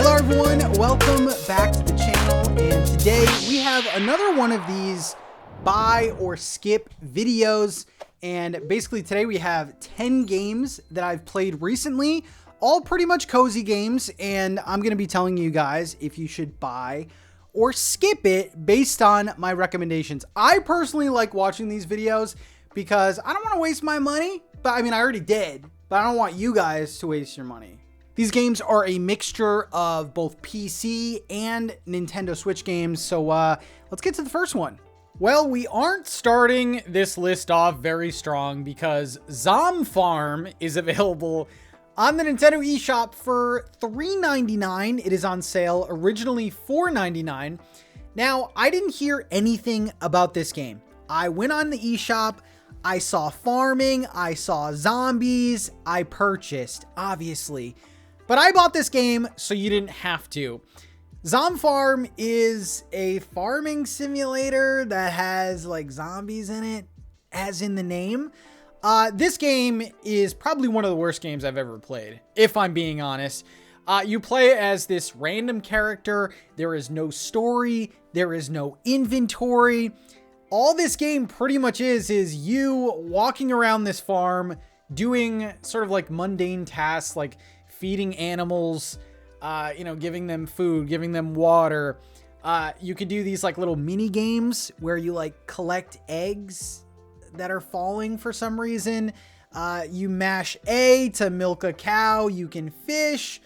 Hello everyone, welcome back to the channel, and today we have another one of these buy or skip videos. And basically today we have 10 games that I've played recently, all pretty much cozy games, and I'm going to be telling you guys if you should buy or skip it based on my recommendations. I personally like watching these videos because I don't want to waste my money, but I mean I already did, but I don't want you guys to waste your money. These games are a mixture of both PC and Nintendo Switch games, so let's get to the first one. Well, we aren't starting this list off very strong because Zombfarm is available on the Nintendo eShop for $3.99. It is on sale, originally $4.99. Now, I didn't hear anything about this game. I went on the eShop, I saw farming, I saw zombies, I purchased, obviously. But I bought this game so you didn't have to. Zombfarm is a farming simulator that has like zombies in it, as in the name. This game is probably one of the worst games I've ever played, if I'm being honest. You play as this random character. There is no story. There is no inventory. All this game pretty much is you walking around this farm, doing sort of like mundane tasks like feeding animals, giving them food, giving them water. You could do these like little mini games where you like collect eggs that are falling for some reason. You mash A to milk a cow. You can fish.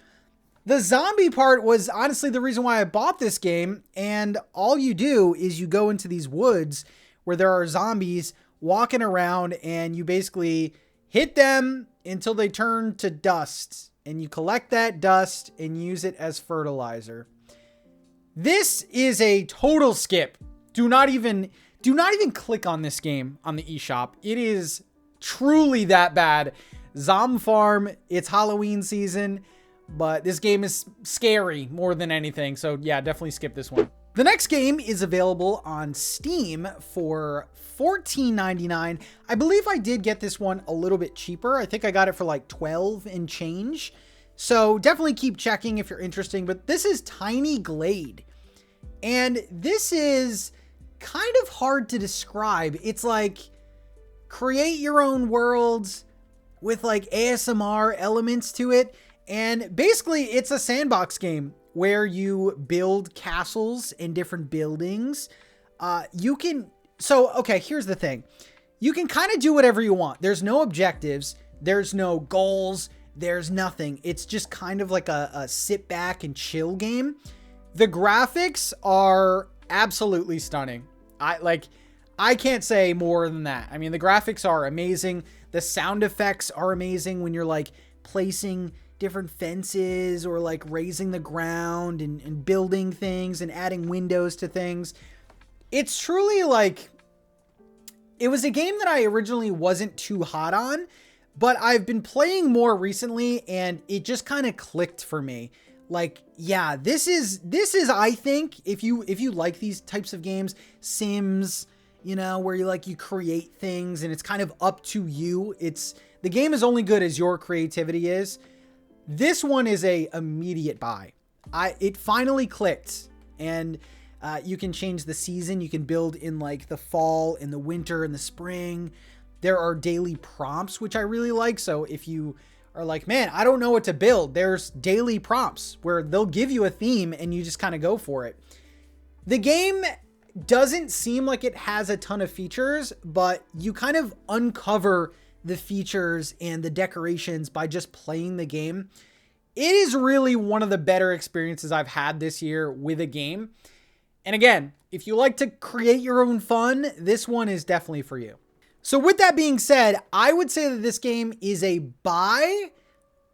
The zombie part was honestly the reason why I bought this game. And all you do is you go into these woods where there are zombies walking around and you basically hit them until they turn to dust. And you collect that dust and use it as fertilizer. This is a total skip. Do not even click on this game on the eShop. It is truly that bad. Zombfarm, it's Halloween season, but this game is scary more than anything. So yeah, definitely skip this one. The next game is available on Steam for $14.99. I believe I did get this one a little bit cheaper. I think I got it for like 12 and change. So definitely keep checking if you're interested. But this is Tiny Glade. And this is kind of hard to describe. It's like create your own worlds with like ASMR elements to it. And basically it's a sandbox game where you build castles and different buildings. Okay, here's the thing. You can kind of do whatever you want. There's no objectives. There's no goals. There's nothing. It's just kind of like a sit back and chill game. The graphics are absolutely stunning. I can't say more than that. I mean, the graphics are amazing. The sound effects are amazing when you're like placing different fences or like raising the ground and building things and adding windows to things. It's truly like, it was a game that I originally wasn't too hot on, but I've been playing more recently and it just kind of clicked for me. Like, yeah, this is, I think if you like these types of games, Sims, where you create things and it's kind of up to you. The game is only good as your creativity is. This one is a immediate buy. It finally clicked, and you can change the season. You can build in like the fall and the winter and the spring. There are daily prompts, which I really like. So if you are like, man, I don't know what to build, there's daily prompts where they'll give you a theme and you just kind of go for it. The game doesn't seem like it has a ton of features, but you kind of uncover the features and the decorations by just playing the game. It is really one of the better experiences I've had this year with a game. And again, if you like to create your own fun, this one is definitely for you. So with that being said, I would say that this game is a buy,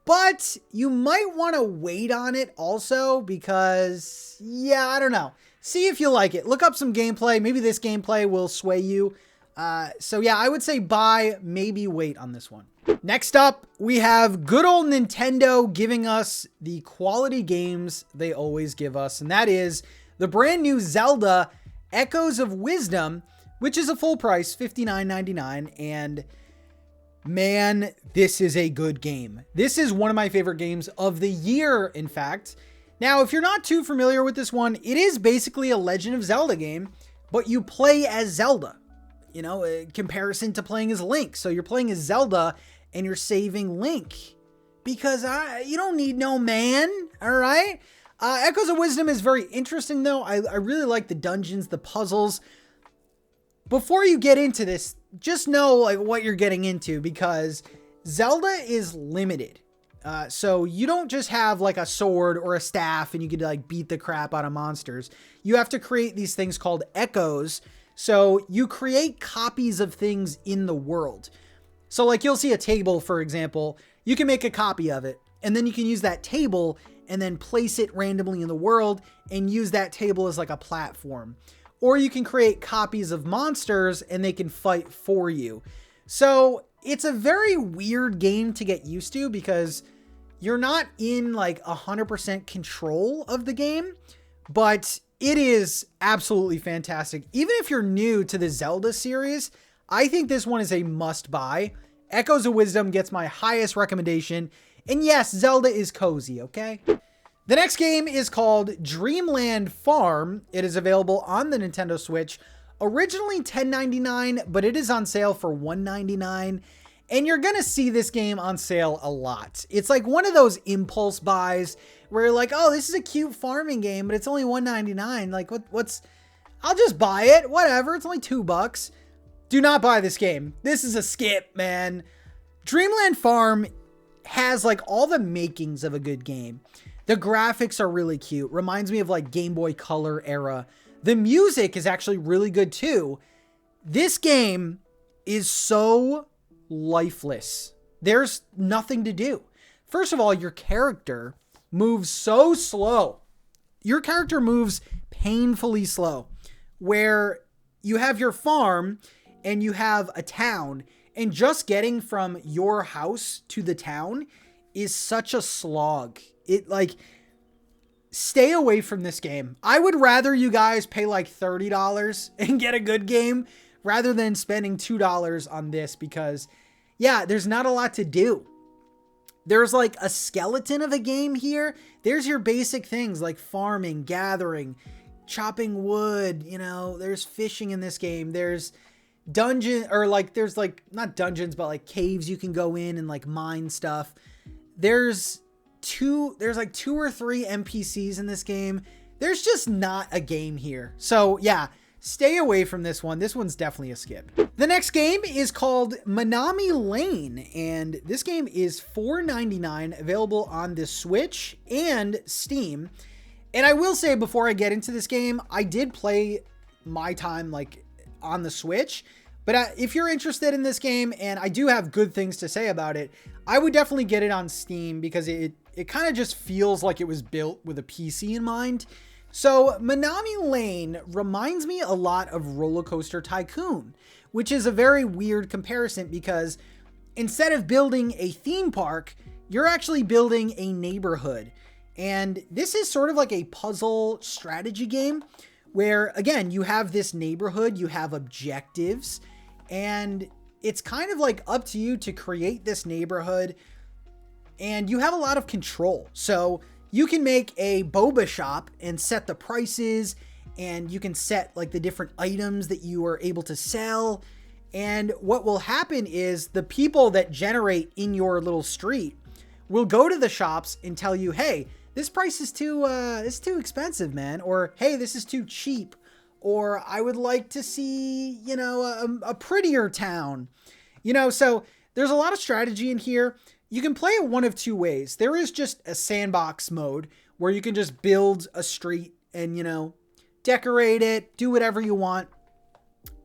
but you might want to wait on it also because, yeah, I don't know. See if you like it. Look up some gameplay. Maybe this gameplay will sway you. So yeah, I would say buy, maybe wait on this one. Next up, we have good old Nintendo giving us the quality games they always give us, and that is the brand new Zelda Echoes of Wisdom, which is a full price, $59.99, and man, this is a good game. This is one of my favorite games of the year, in fact. Now, if you're not too familiar with this one, it is basically a Legend of Zelda game, but you play as Zelda, you know, in comparison to playing as Link. So you're playing as Zelda and you're saving Link because you don't need no man. All right. Echoes of Wisdom is very interesting though. I really like the dungeons, the puzzles. Before you get into this, just know like what you're getting into because Zelda is limited. So you don't just have like a sword or a staff and you could like beat the crap out of monsters. You have to create these things called echoes. So you create copies of things in the world. So like you'll see a table, for example, you can make a copy of it and then you can use that table and then place it randomly in the world and use that table as like a platform. Or you can create copies of monsters and they can fight for you. So it's a very weird game to get used to because you're not in like 100% control of the game, but it is absolutely fantastic. Even if you're new to the Zelda series, I think this one is a must buy. Echoes of Wisdom gets my highest recommendation. And yes, Zelda is cozy, okay? The next game is called Dreamland Farm. It is available on the Nintendo Switch. Originally $10.99, but it is on sale for $1.99. And you're going to see this game on sale a lot. It's like one of those impulse buys where you're like, oh, this is a cute farming game, but it's only $1.99. Like I'll just buy it. Whatever. It's only $2. Do not buy this game. This is a skip, man. Dreamland Farm has like all the makings of a good game. The graphics are really cute. Reminds me of like Game Boy Color era. The music is actually really good too. This game is so lifeless. There's nothing to do. First of all, your character moves so slow. Your character moves painfully slow, where you have your farm and you have a town, and just getting from your house to the town is such a slog. It like, stay away from this game. I would rather you guys pay like $30 and get a good game rather than spending $2 on this because, yeah, there's not a lot to do. There's like a skeleton of a game here. There's your basic things like farming, gathering, chopping wood, you know, there's fishing in this game. There's dungeon or like, there's like not dungeons, but like caves you can go in and like mine stuff. There's like 2 or 3 NPCs in this game. There's just not a game here. So yeah, stay away from this one. This one's definitely a skip. The next game is called Minami Lane, and this game is $4.99, available on the Switch and Steam. And I will say before I get into this game, I did play my time like on the Switch, but if you're interested in this game, and I do have good things to say about it, I would definitely get it on Steam because it kind of just feels like it was built with a PC in mind. So Minami Lane reminds me a lot of Roller Coaster Tycoon, which is a very weird comparison because instead of building a theme park, you're actually building a neighborhood. And this is sort of like a puzzle strategy game where, again, you have this neighborhood, you have objectives, and it's kind of like up to you to create this neighborhood, and you have a lot of control. So you can make a boba shop and set the prices, and you can set like the different items that you are able to sell. And what will happen is the people that generate in your little street will go to the shops and tell you, hey, this price is too expensive, man. Or, hey, this is too cheap. Or I would like to see, you know, a prettier town. You know, so there's a lot of strategy in here. You can play it one of 2 ways. There is just a sandbox mode where you can just build a street and, you know, decorate it, do whatever you want.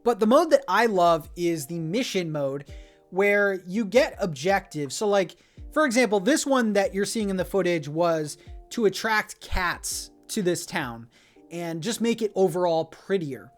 But the mode that I love is the mission mode where you get objectives. So like, for example, this one that you're seeing in the footage was to attract cats to this town and just make it overall prettier.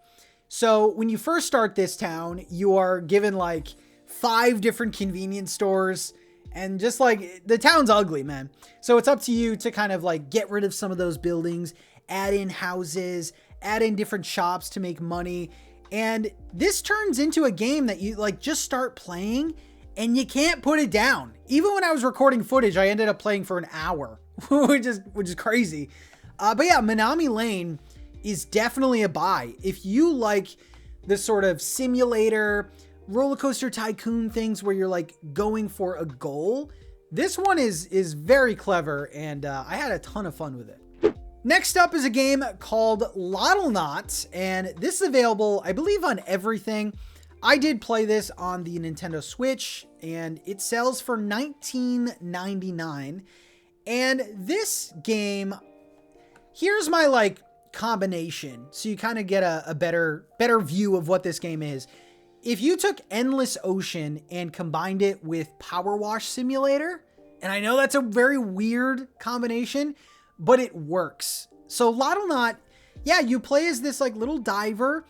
So when you first start this town, you are given like 5 different convenience stores, and just like the town's ugly, man. So it's up to you to kind of like get rid of some of those buildings, add in houses, add in different shops to make money. And this turns into a game that you like just start playing and you can't put it down. Even when I was recording footage, I ended up playing for an hour which is crazy. But yeah, Minami Lane is definitely a buy. If you like this sort of simulator, roller coaster tycoon things where you're like going for a goal, this one is very clever, and I had a ton of fun with it. Next up is a game called Loddlenaut, and this is available, I believe, on everything. I did play this on the Nintendo Switch, and it sells for $19.99. And this game, here's my like combination, so you kind of get a better view of what this game is. If you took Endless Ocean and combined it with Power Wash Simulator, and I know that's a very weird combination, but it works. So Loddlenaut, yeah, you play as this like little diver,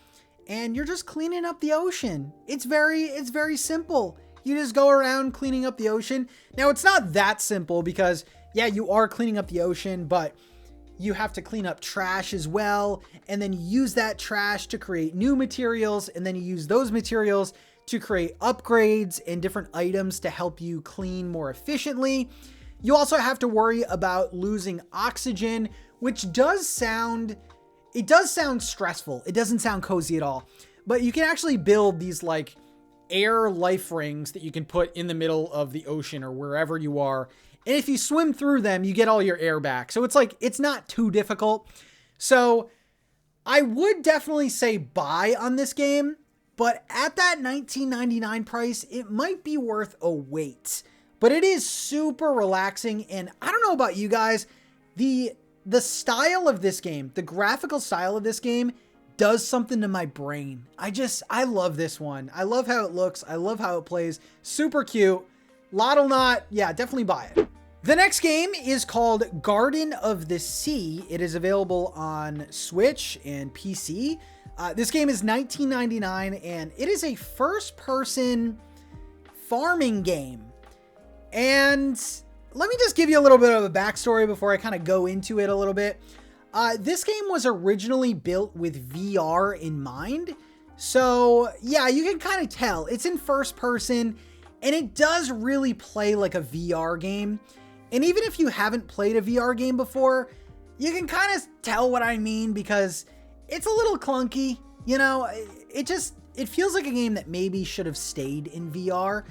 and you're just cleaning up the ocean. It's very simple. You just go around cleaning up the ocean. Now, it's not that simple because, yeah, you are cleaning up the ocean, but you have to clean up trash as well, and then you use that trash to create new materials, and then you use those materials to create upgrades and different items to help you clean more efficiently. You also have to worry about losing oxygen, which does sound stressful. It doesn't sound cozy at all, but you can actually build these like air life rings that you can put in the middle of the ocean or wherever you are. And if you swim through them, you get all your air back. So it's like, it's not too difficult. So I would definitely say buy on this game, but at that $19.99 price, it might be worth a wait. But it is super relaxing, and I don't know about you guys, the style of this game, the graphical style of this game does something to my brain. I love this one. I love how it looks. I love how it plays. Super cute. Loddlenaut, yeah, definitely buy it. The next game is called Garden of the Sea. It is available on Switch and PC. This game is $19.99, and it is a first-person farming game. And let me just give you a little bit of a backstory before I kind of go into it a little bit. This game was originally built with VR in mind. So yeah, you can kind of tell it's in first person, and it does really play like a VR game. And even if you haven't played a VR game before, you can kind of tell what I mean because it's a little clunky. You know, it feels like a game that maybe should have stayed in VR.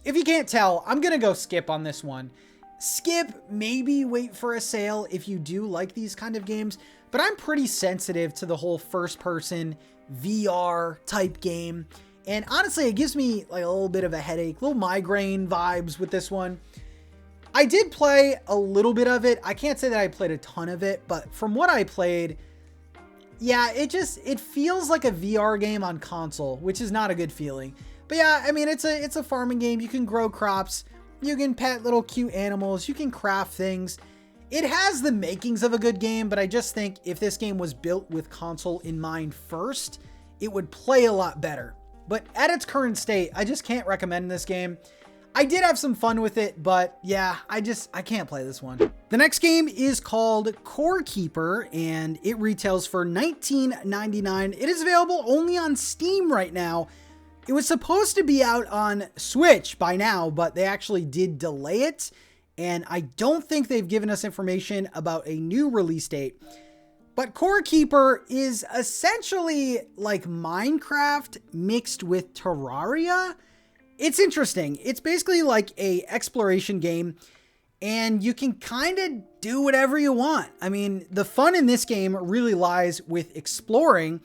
If you can't tell, I'm going to go skip on this one. Skip, maybe wait for a sale if you do like these kind of games, but I'm pretty sensitive to the whole first person VR type game. And honestly, it gives me like a little bit of a headache, little migraine vibes with this one. I did play a little bit of it. I can't say that I played a ton of it, but from what I played, yeah, it feels like a VR game on console, which is not a good feeling. But yeah, I mean, it's a farming game. You can grow crops, you can pet little cute animals, you can craft things. It has the makings of a good game, but I just think if this game was built with console in mind first, it would play a lot better. But at its current state, I just can't recommend this game. I did have some fun with it, but yeah, I can't play this one. The next game is called Corekeeper, and it retails for $19.99. It is available only on Steam right now. It was supposed to be out on Switch by now, but they actually did delay it, and I don't think they've given us information about a new release date. But Corekeeper is essentially like Minecraft mixed with Terraria. It's interesting. It's basically like a exploration game, and you can kind of do whatever you want. I mean, the fun in this game really lies with exploring.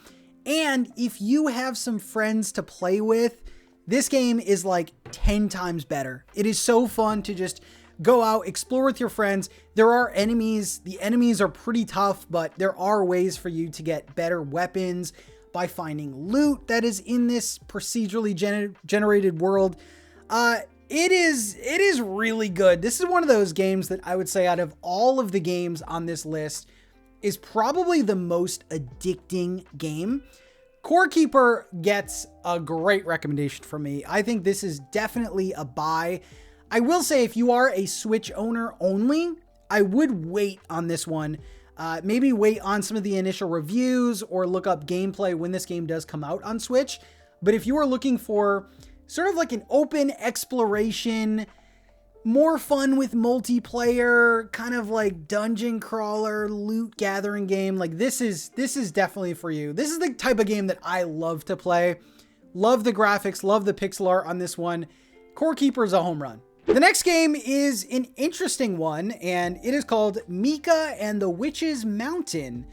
And if you have some friends to play with, this game is like 10 times better. It is so fun to just go out, explore with your friends. There are enemies. The enemies are pretty tough, but there are ways for you to get better weapons by finding loot that is in this procedurally generated world. It is really good. This is one of those games that I would say out of all of the games on this list is probably the most addicting game. Corekeeper gets a great recommendation from me. I think this is definitely a buy. I will say if you are a Switch owner only, I would wait on this one. Maybe wait on some of the initial reviews or look up gameplay when this game does come out on Switch. But if you are looking for sort of like an open exploration, more fun with multiplayer, kind of like dungeon crawler, loot gathering game, like this is definitely for you. This is the type of game that I love to play. Love the graphics, love the pixel art on this one. Corekeeper is a home run. The next game is an interesting one, and it is called Mika and the Witch's Mountain.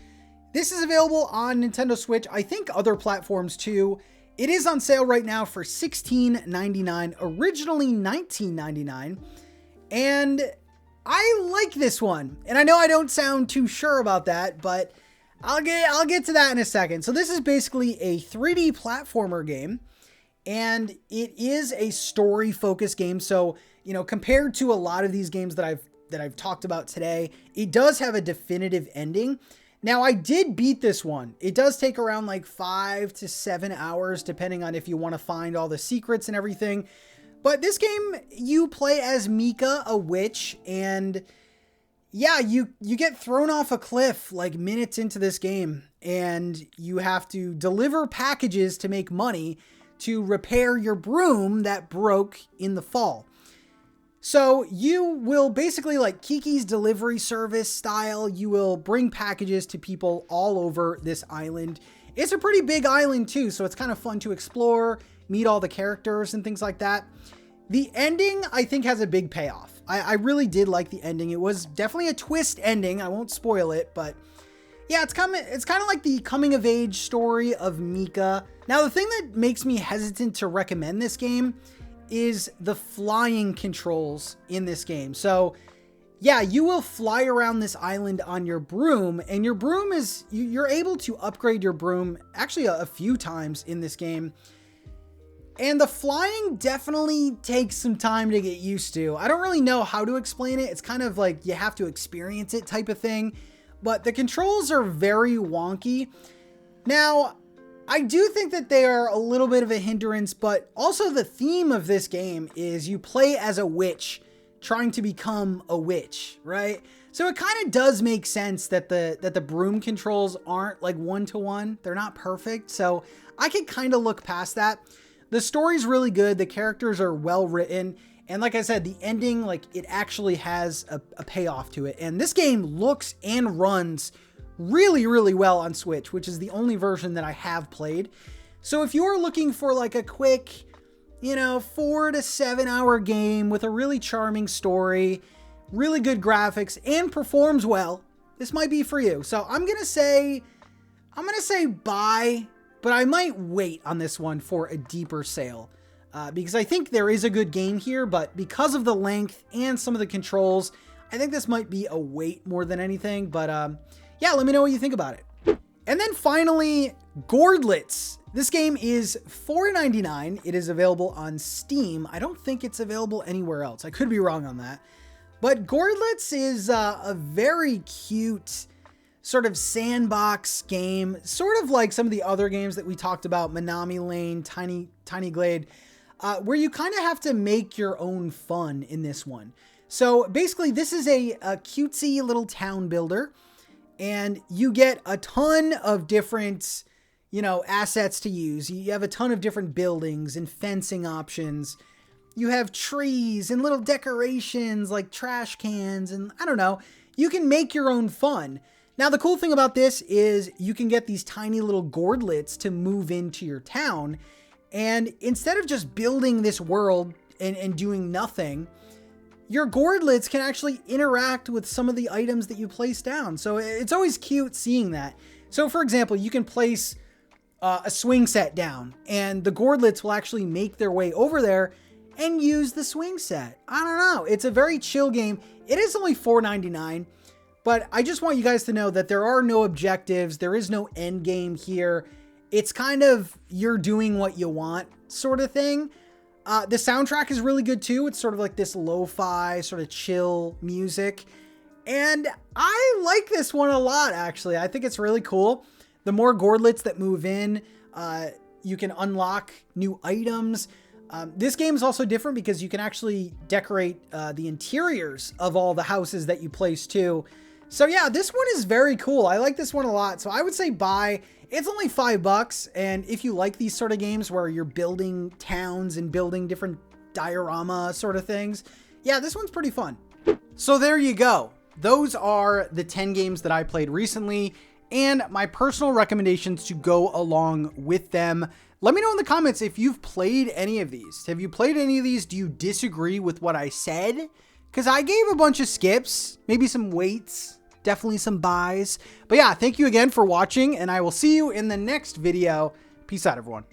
This is available on Nintendo Switch, I think other platforms too. It is on sale right now for $16.99, originally $19.99. And I like this one. And I know I don't sound too sure about that, but I'll get to that in a second. So this is basically a 3D platformer game, and it is a story-focused game. So, you know, compared to a lot of these games that I've talked about today, it does have a definitive ending. Now, I did beat this one. It does take around like 5 to 7 hours, depending on if you want to find all the secrets and everything. But this game, you play as Mika, a witch, and yeah, you get thrown off a cliff like minutes into this game, and you have to deliver packages to make money to repair your broom that broke in the fall. So you will basically, like Kiki's delivery service style, you will bring packages to people all over this island. It's a pretty big island too, so it's kind of fun to explore, meet all the characters and things like that. The ending, I think, has a big payoff. I really did like the ending. It was definitely a twist ending. I won't spoil it, but yeah, it's kind of like the coming of age story of Mika. Now, the thing that makes me hesitant to recommend this game is the flying controls in this game. So yeah, you will fly around this island on your broom, and your broom is, you're able to upgrade your broom actually a few times in this game. And the flying definitely takes some time to get used to. I don't really know how to explain it. It's kind of like you have to experience it type of thing, but the controls are very wonky. Now, I do think that they are a little bit of a hindrance, but also the theme of this game is you play as a witch trying to become a witch, right? So it kind of does make sense that the broom controls aren't like one-to-one. They're not perfect. So I can kind of look past that. The story's really good. The characters are well written. And like I said, the ending, like it actually has a payoff to it. And this game looks and runs really, really well on Switch, which is the only version that I have played. So if you're looking for like a quick, 4 to 7 hour game with a really charming story, really good graphics, and performs well, this might be for you. So I'm going to say buy, but I might wait on this one for a deeper sale. Because I think there is a good game here, but because of the length and some of the controls, I think this might be a wait more than anything. But yeah, let me know what you think about it. And then finally, Gourdlets. This game is $4.99. It is available on Steam. I don't think it's available anywhere else. I could be wrong on that. But Gourdlets is a very cute sort of sandbox game, sort of like some of the other games that we talked about, Minami Lane, Tiny Glade, where you kind of have to make your own fun in this one. So basically, this is a cutesy little town builder, and you get a ton of different, assets to use. You have a ton of different buildings and fencing options. You have trees and little decorations like trash cans, and I don't know, you can make your own fun. Now, the cool thing about this is you can get these tiny little Gourdlets to move into your town. And instead of just building this world and doing nothing, your Gourdlets can actually interact with some of the items that you place down. So it's always cute seeing that. So for example, you can place a swing set down, and the Gourdlets will actually make their way over there and use the swing set. I don't know. It's a very chill game. It is only $4.99. But I just want you guys to know that there are no objectives. There is no end game here. It's kind of you're doing what you want sort of thing. The soundtrack is really good too. It's sort of like this lo-fi sort of chill music. And I like this one a lot, actually. I think it's really cool. The more Gourdlets that move in, you can unlock new items. This game is also different because you can actually decorate the interiors of all the houses that you place too. So yeah, this one is very cool. I like this one a lot. So I would say buy. It's only $5. And if you like these sort of games where you're building towns and building different diorama sort of things, yeah, this one's pretty fun. So there you go. Those are the 10 games that I played recently and my personal recommendations to go along with them. Let me know in the comments if you've played any of these. Have you played any of these? Do you disagree with what I said? Because I gave a bunch of skips, maybe some waits, definitely some buys. But yeah, thank you again for watching, and I will see you in the next video. Peace out, everyone.